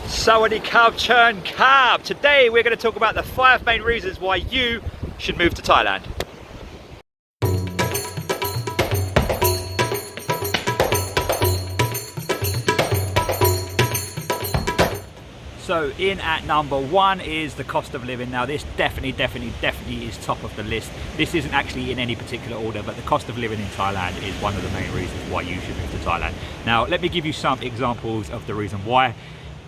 Sawadee Krap Churn Krap. Today we're going to talk about the 5 main reasons why you should move to Thailand. So in at number 1 is the cost of living. Now this definitely is top of the list. This isn't actually in any particular order, but the cost of living in Thailand is one of the main reasons why you should move to Thailand. Now let me give you some examples of the reason why.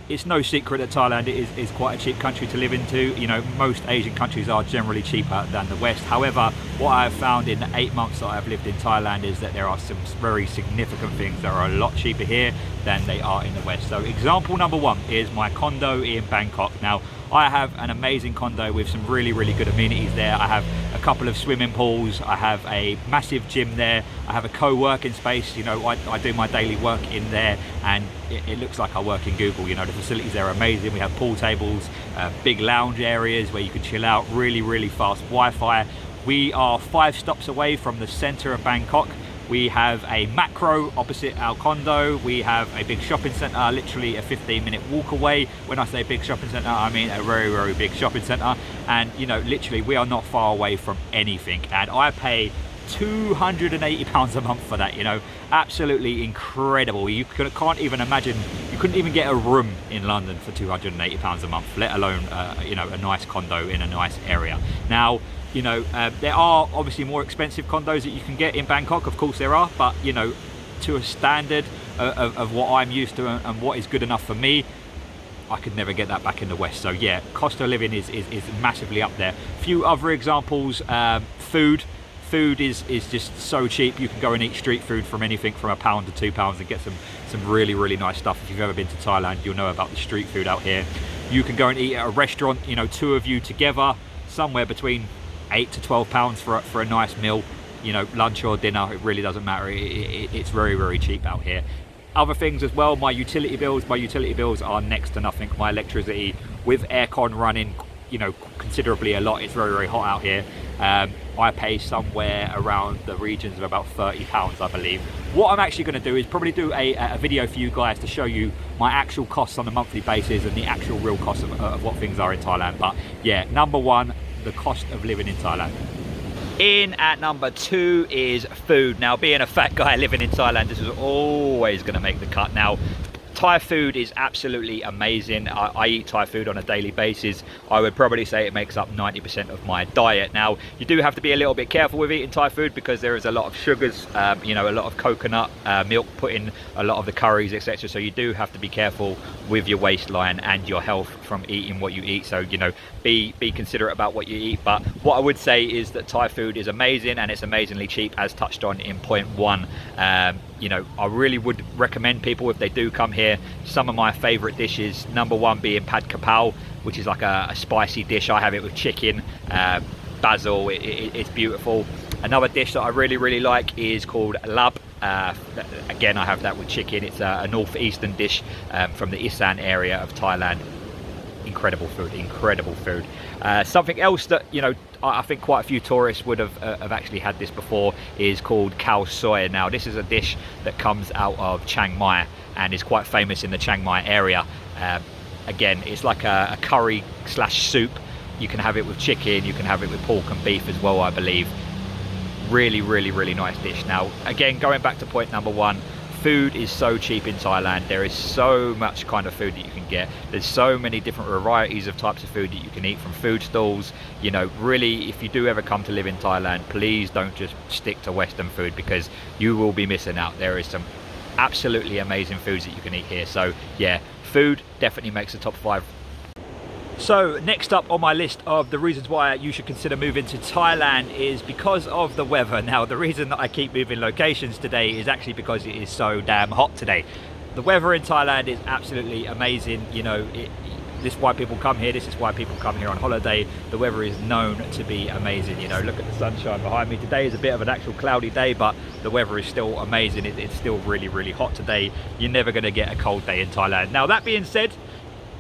It's no secret that Thailand is quite a cheap country to live into. You know, most Asian countries are generally cheaper than the West. However, what I've found in the 8 months that I've lived in Thailand is that there are some very significant things that are a lot cheaper here than they are in the West. So example number 1 is my condo in Bangkok. Now, I have an amazing condo with some really good amenities there. I have a couple of swimming pools, I have a massive gym there, I have a co-working space. You know, I do my daily work in there, and it looks like I work in Google. You know, the facilities there are amazing. We have pool tables, big lounge areas where you can chill out, really fast Wi-Fi. We are 5 stops away from the center of Bangkok. We have a macro opposite our condo. We have a big shopping center, literally a 15-minute walk away. When I say big shopping center, I mean a very big shopping center. And you know, literally we are not far away from anything. And I pay £280 a month for that. You know, absolutely incredible. You can't even imagine, you couldn't even get a room in London for £280 a month, let alone you know, a nice condo in a nice area. Now, you know, there are obviously more expensive condos that you can get in Bangkok, of course there are, but you know, to a standard of what I'm used to and what is good enough for me, I could never get that back in the West. So yeah, cost of living is massively up there. Few other examples, food is just so cheap. You can go and eat street food from anything from £1 to £2 and get some really nice stuff. If you've ever been to Thailand, you'll know about the street food out here. You can go and eat at a restaurant, you know, 2 of you together, somewhere between £8 to £12 for a nice meal. You know, lunch or dinner, it really doesn't matter. It's very cheap out here. Other things as well, my utility bills are next to nothing. My electricity, with aircon running, you know, considerably a lot. It's very hot out here. I pay somewhere around the regions of about £30, I believe. What I'm actually going to do is probably do a video for you guys to show you my actual costs on a monthly basis and the actual real costs of what things are in Thailand. But yeah, number 1, the cost of living in Thailand. In at number 2 is food. Now, being a fat guy living in Thailand, this is always going to make the cut. Now, Thai food is absolutely amazing. I eat Thai food on a daily basis. I would probably say it makes up 90% of my diet. Now, you do have to be a little bit careful with eating Thai food because there is a lot of sugars, you know, a lot of coconut milk put in a lot of the curries, etc. So you do have to be careful with your waistline and your health from eating what you eat. So, you know, be considerate about what you eat. But what I would say is that Thai food is amazing, and it's amazingly cheap, as touched on in point 1. You know, I really would recommend people, if they do come here, some of my favorite dishes, number 1 being pad kapow, which is like a spicy dish. I have it with chicken, basil. It's beautiful. Another dish that I really like is called lab. Again, I have that with chicken. It's a northeastern dish from the Isan area of Thailand. Incredible food. Something else that, you know, I think quite a few tourists would have actually had this before is called khao soi. Now, this is a dish that comes out of Chiang Mai and is quite famous in the Chiang Mai area. Again, it's like a curry / soup. You can have it with chicken, you can have it with pork and beef as well, I believe. Really nice dish. Now, again, going back to point number 1, food is so cheap in Thailand. There is so much kind of food that you can get. There's so many different varieties of types of food that you can eat from food stalls. You know, really, if you do ever come to live in Thailand, please don't just stick to Western food, because you will be missing out. There is some absolutely amazing foods that you can eat here. So yeah, food definitely makes the top 5. So next up on my list of the reasons why you should consider moving to Thailand is because of the weather. Now, the reason that I keep moving locations today is actually because it is so damn hot today. The weather in Thailand is absolutely amazing. You know, this is why people come here. This is why people come here on holiday. The weather is known to be amazing. You know, look at the sunshine behind me. Today is a bit of an actual cloudy day, but the weather is still amazing. It's still really hot today. You're never going to get a cold day in Thailand. Now, that being said,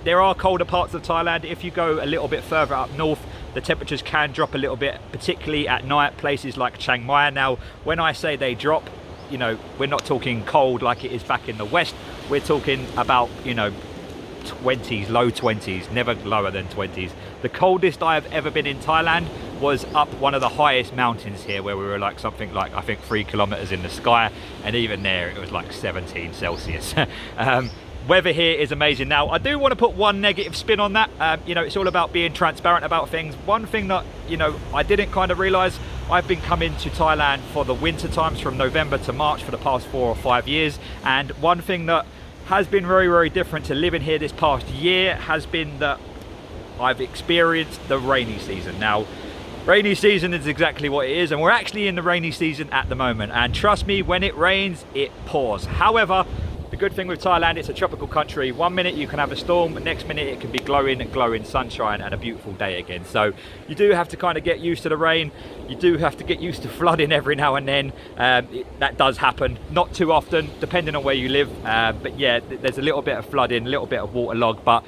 there are colder parts of Thailand. If you go a little bit further up north, the temperatures can drop a little bit, particularly at night, places like Chiang Mai. Now, when I say they drop, you know, we're not talking cold like it is back in the West. We're talking about, you know, 20s, low 20s, never lower than 20s. The coldest I have ever been in Thailand was up one of the highest mountains here, where we were like something like, I think 3 kilometers in the sky, and even there it was like 17 Celsius. Weather here is amazing. Now, I do want to put one negative spin on that. You know, it's all about being transparent about things. One thing that, you know, I didn't kind of realize, I've been coming to Thailand for the winter times from November to March for the past 4 or 5 years. And one thing that has been very, very different to living here this past year has been that I've experienced the rainy season. Now, rainy season is exactly what it is, and we're actually in the rainy season at the moment. And trust me, when it rains, it pours. However, the good thing with Thailand, it's a tropical country. 1 minute you can have a storm, the next minute it can be glowing sunshine and a beautiful day again. So you do have to kind of get used to the rain. You do have to get used to flooding every now and then. That does happen, not too often, depending on where you live. But yeah, there's a little bit of flooding, a little bit of waterlog, but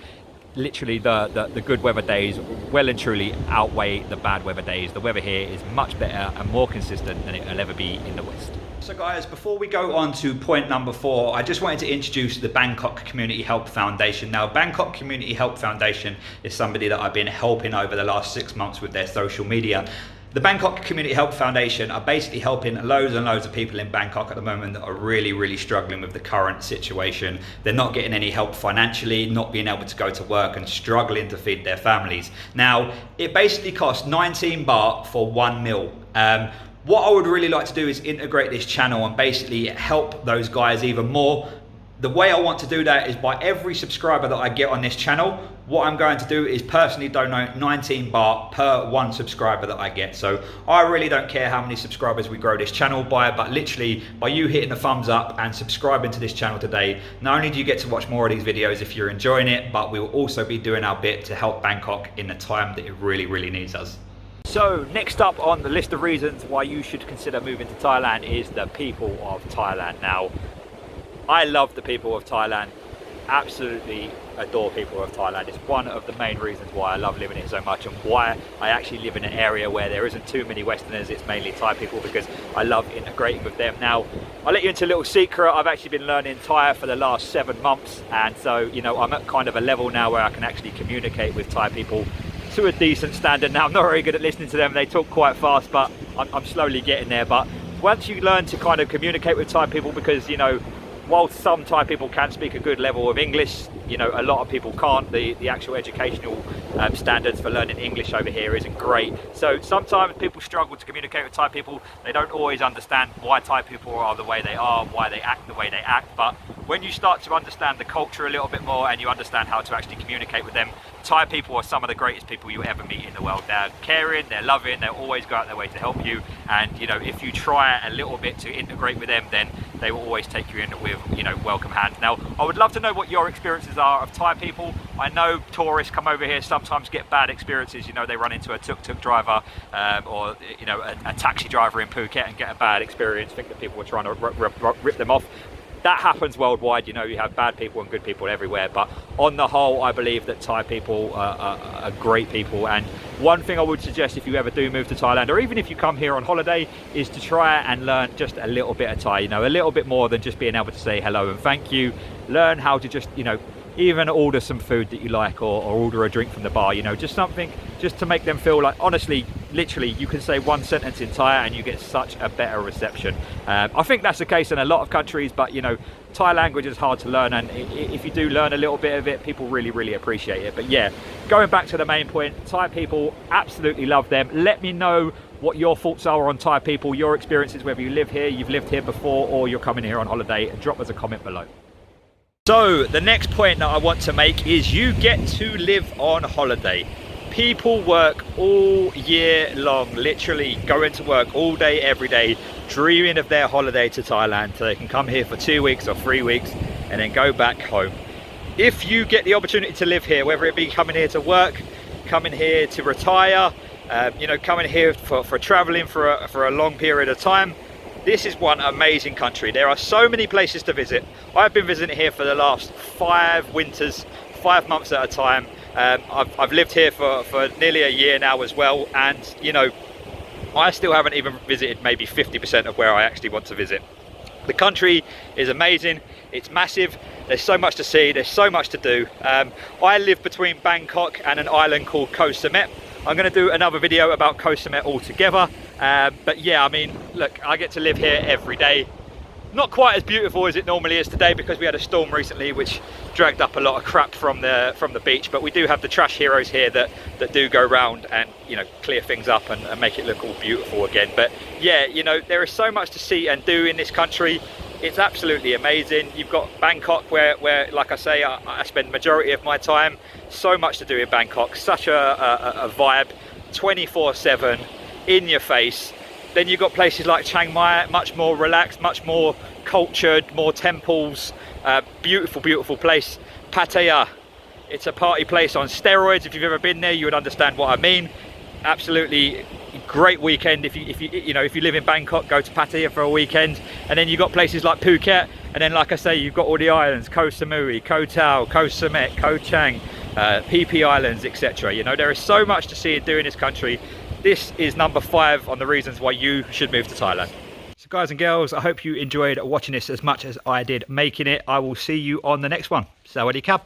literally the good weather days well and truly outweigh the bad weather days. The weather here is much better and more consistent than it'll ever be in the West. So guys, before we go on to point number 4, I just wanted to introduce the Bangkok Community Help Foundation. Now, Bangkok Community Help Foundation is somebody that I've been helping over the last 6 months with their social media. The Bangkok Community Help Foundation are basically helping loads and loads of people in Bangkok at the moment that are really, really struggling with the current situation. They're not getting any help financially, not being able to go to work, and struggling to feed their families. Now, it basically costs 19 baht for 1 meal. What I would really like to do is integrate this channel and basically help those guys even more. The way I want to do that is by every subscriber that I get on this channel, what I'm going to do is personally donate 19 baht per 1 subscriber that I get. So I really don't care how many subscribers we grow this channel by, but literally by you hitting the thumbs up and subscribing to this channel today, not only do you get to watch more of these videos if you're enjoying it, but we will also be doing our bit to help Bangkok in the time that it really, really needs us. So next up on the list of reasons why you should consider moving to Thailand is the people of Thailand. Now, I love the people of Thailand, absolutely adore people of Thailand. It's one of the main reasons why I love living here so much, and why I actually live in an area where there isn't too many Westerners. It's mainly Thai people, because I love integrating with them. Now, I'll let you into a little secret. I've actually been learning Thai for the last 7 months, and so, you know, I'm at kind of a level now where I can actually communicate with Thai people to a decent standard. Now, I'm not very good at listening to them. They talk quite fast, but I'm slowly getting there. But once you learn to kind of communicate with Thai people, because, you know, while some Thai people can speak a good level of English, you know, a lot of people can't. The actual educational standards for learning English over here isn't great. So sometimes people struggle to communicate with Thai people. They don't always understand why Thai people are the way they are, why they act the way they act. But when you start to understand the culture a little bit more, and you understand how to actually communicate with them, Thai people are some of the greatest people you ever meet in the world. They're caring, they're loving, they'll always go out their way to help you. And, you know, if you try a little bit to integrate with them, then they will always take you in with, you know, welcome hands. Now, I would love to know what your experiences are of Thai people. I know tourists come over here, sometimes get bad experiences. You know, they run into a tuk-tuk driver or, you know, a taxi driver in Phuket and get a bad experience, think that people are trying to rip them off. That happens worldwide. You know, you have bad people and good people everywhere, but on the whole, I believe that Thai people are great people. And one thing I would suggest, if you ever do move to Thailand, or even if you come here on holiday, is to try and learn just a little bit of Thai. You know, a little bit more than just being able to say hello and thank you. Learn how to just, you know, even order some food that you like, or order a drink from the bar, you know, just something just to make them feel like, honestly, literally, you can say 1 sentence in Thai and you get such a better reception. I think that's the case in a lot of countries, but, you know, Thai language is hard to learn, and if you do learn a little bit of it, people really, really appreciate it. But yeah, going back to the main point, Thai people, absolutely love them. Let me know what your thoughts are on Thai people, your experiences, whether you live here, you've lived here before, or you're coming here on holiday. Drop us a comment below. So the next point that I want to make is you get to live on holiday. People work all year long, literally going to work all day, every day, dreaming of their holiday to Thailand so they can come here for 2 weeks or 3 weeks and then go back home. If you get the opportunity to live here, whether it be coming here to work, coming here to retire, you know, coming here for traveling for a long period of time, this is one amazing country. There are so many places to visit. I've been visiting here for the last 5 winters, 5 months at a time. I've lived here for nearly a year now as well, and, you know, I still haven't even visited maybe 50% of where I actually want to visit. The country is amazing. It's massive. There's so much to see, there's so much to do. I live between Bangkok and an island called Koh Samet. I'm going to do another video about Koh Samet altogether, but yeah, I mean, look, I get to live here every day. Not quite as beautiful as it normally is today because we had a storm recently which dragged up a lot of crap from the beach, but we do have the trash heroes here that do go round and, you know, clear things up and make it look all beautiful again. But yeah, you know, there is so much to see and do in this country. It's absolutely amazing. You've got Bangkok where like I say, I spend the majority of my time. So much to do in Bangkok, such a vibe, 24/7, in your face. Then you've got places like Chiang Mai, much more relaxed, much more cultured, more temples, beautiful, beautiful place. Pattaya, it's a party place on steroids. If you've ever been there, you would understand what I mean. Absolutely great weekend. If you live in Bangkok, go to Pattaya for a weekend. And then you've got places like Phuket, and then like I say, you've got all the islands: Koh Samui, Koh Tao, Koh Samet, Koh Chang, Phi Phi Islands, etc. You know, there is so much to see and do in this country. This is number 5 on the reasons why you should move to Thailand. So guys and girls, I hope you enjoyed watching this as much as I did making it. I will see you on the next one. Sawadee Krap.